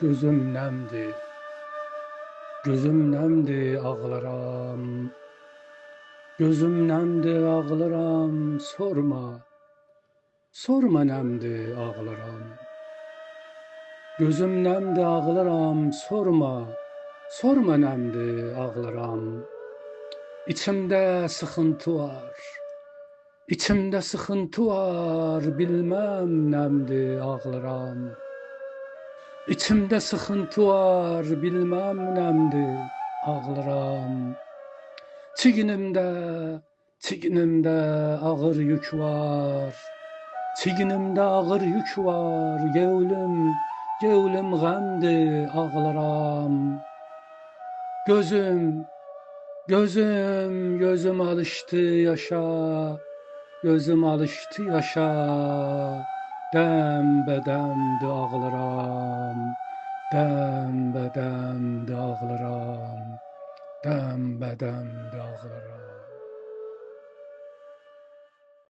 Gözüm nemdi, gözüm nemdi ağlaram. Gözüm nemdi ağlaram, sorma, sorma nemdi ağlaram. Gözüm nemdi ağlaram, sorma, sorma nemdi ağlaram. İçimde sıkıntı var, içimde sıkıntı var, bilmem nemdi ağlaram. İçimde sıkıntı var, bilmem nemdi ağlaram. Çiğnimde ağır yük var. Çiğnimde ağır yük var. Gevlim gamdi ağlaram. Gözüm alıştı yaşa. Gözüm alıştı yaşa. Dem bedemdi ağlaram. Dem bedemdi ağlaram. Dem bedemdi ağlaram.